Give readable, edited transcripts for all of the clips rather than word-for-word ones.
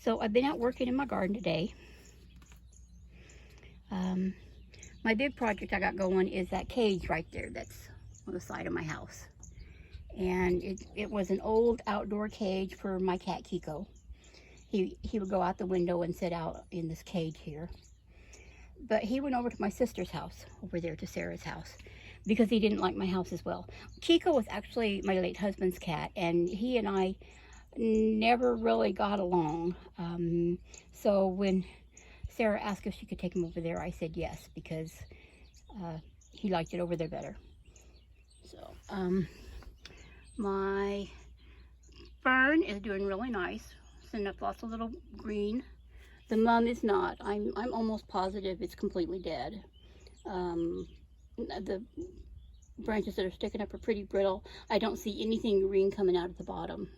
So I've been out working in my garden today. My big project I got going is that cage right there that's on the side of my house. And it was an old outdoor cage for my cat Kiko. He would go out the window and sit out in this cage here. But he went over to my sister's house, over there to Sarah's house, because he didn't like my house as well. Kiko was actually my late husband's cat, and he and I never really got along. So when Sarah asked if she could take him over there, I said yes, because he liked it over there better. So my fern is doing really nice, sending up lots of little green. The mum is not. I'm almost positive it's completely dead. The branches that are sticking up are pretty brittle. I don't see anything green coming out at the bottom.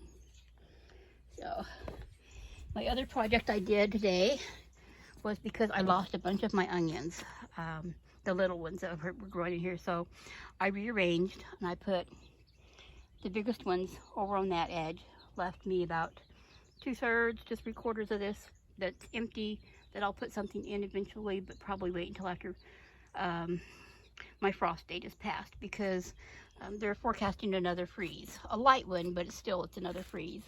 So my other project I did today was because I lost a bunch of my onions, the little ones that were growing in here. So I rearranged and I put the biggest ones over on that edge, left me about 2/3 to 3/4 of this that's empty, that I'll put something in eventually, but probably wait until after my frost date is passed, because they're forecasting another freeze. A light one, but it's another freeze.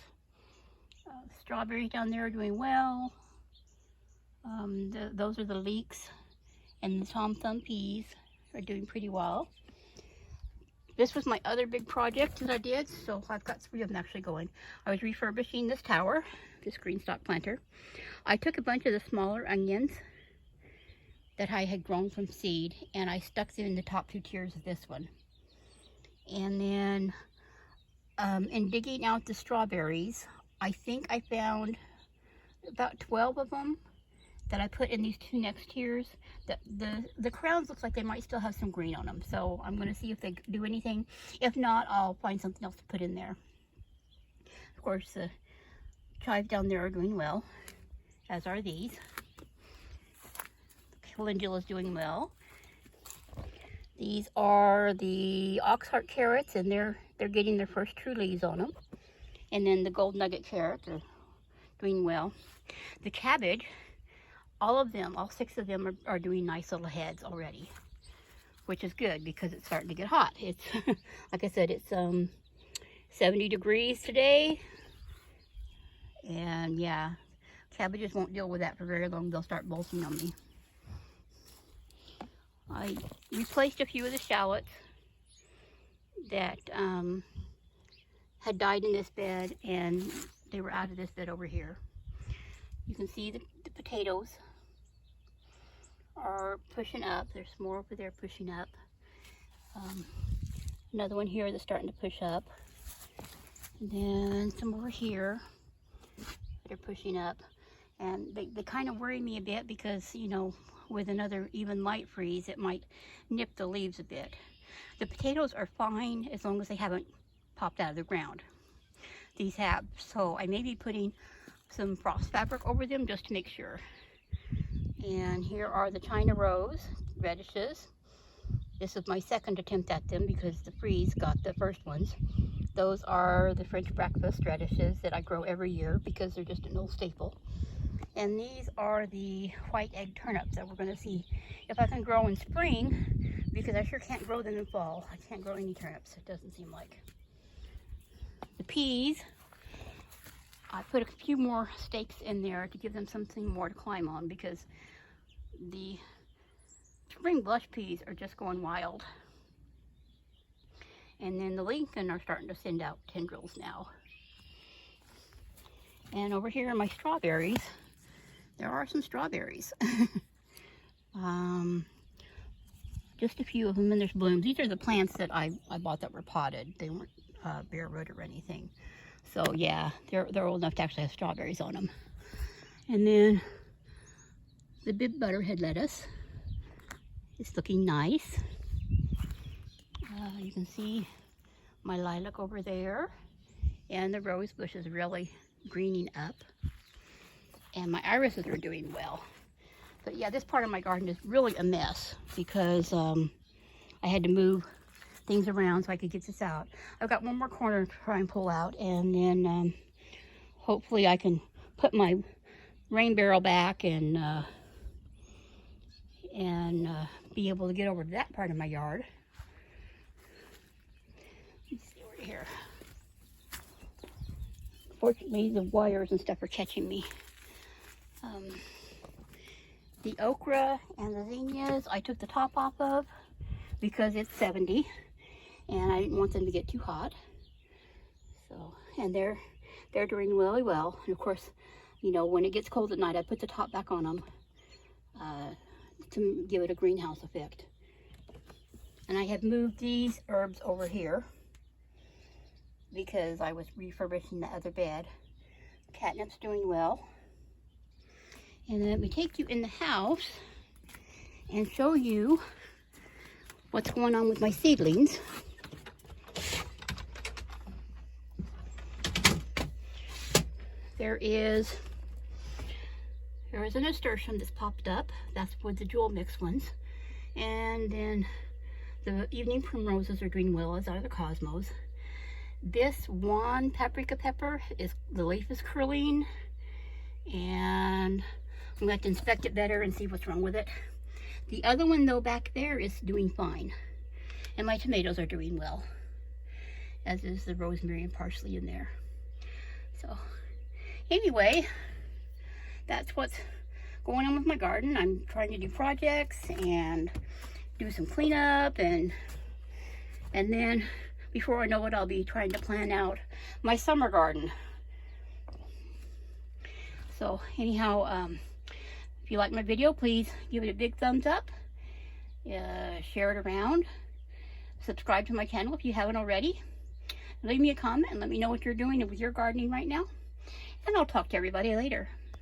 Strawberries down there are doing well. Those are the leeks, and the Tom Thumb peas are doing pretty well. This was my other big project that I did, so I've got 3 of them actually going. I was refurbishing this tower, this green stock planter. I took a bunch of the smaller onions that I had grown from seed, and I stuck them in the top 2 tiers of this one. And then in digging out the strawberries, I think I found about 12 of them that I put in these 2 next tiers. The crowns looks like they might still have some green on them, so I'm going to see if they do anything. If not, I'll find something else to put in there. Of course, the chives down there are doing well, as are these. Calendula is doing well. These are the oxheart carrots, and they're getting their first true leaves on them. And then the gold nugget carrots are doing well. The cabbage, all 6 of them are doing nice little heads already, which is good because it's starting to get hot. It's like I said, it's 70 degrees today, and yeah, cabbages won't deal with that for very long. They'll start bolting on me. I replaced a few of the shallots that had died in this bed, and they were out of this bed over here. You can see the potatoes are pushing up. There's more over there pushing up. Another one here that's starting to push up. And then some over here that are pushing up. And they kind of worry me a bit because, you know, with another even light freeze, it might nip the leaves a bit. The potatoes are fine as long as they haven't popped out of the ground. These have, so I may be putting some frost fabric over them just to make sure. And here are the China Rose radishes. This is my second attempt at them because the freeze got the first ones. Those are the French breakfast radishes that I grow every year because they're just an old staple. And these are the white egg turnips that we're going to see if I can grow in spring, because I sure can't grow them in fall. I can't grow any turnips, it doesn't seem like. The peas, I put a few more stakes in there to give them something more to climb on, because the spring blush peas are just going wild. And then the Lincoln are starting to send out tendrils now. And over here in my strawberries, there are some strawberries. Just a few of them, and there's blooms. These are the plants that I bought that were potted. They weren't bare root or anything. So yeah, they're old enough to actually have strawberries on them. And then the bib butterhead lettuce is looking nice. You can see my lilac over there, and the rose bush is really greening up, and my irises are doing well. But yeah, this part of my garden is really a mess because I had to move things around so I could get this out. I've got one more corner to try and pull out, and then hopefully I can put my rain barrel back and be able to get over to that part of my yard. Let's see over here. Fortunately, the wires and stuff are catching me. The okra and the zinnias, I took the top off of because it's 70, and I didn't want them to get too hot. So, and they're doing really well. And of course, you know, when it gets cold at night, I put the top back on them to give it a greenhouse effect. And I have moved these herbs over here because I was refurbishing the other bed. Catnip's doing well. And then let me take you in the house and show you what's going on with my seedlings. There is a nasturtium that's popped up. That's with the jewel mix ones. And then the evening primroses are doing well, as are the cosmos. This one paprika pepper, the leaf is curling, and I'm going to have to inspect it better and see what's wrong with it. The other one, though, back there is doing fine. And my tomatoes are doing well, as is the rosemary and parsley in there. So, anyway, that's what's going on with my garden. I'm trying to do projects and do some cleanup, and then before I know it, I'll be trying to plan out my summer garden. So, anyhow, if you like my video, please give it a big thumbs up, share it around, subscribe to my channel if you haven't already, leave me a comment and let me know what you're doing with your gardening right now, and I'll talk to everybody later.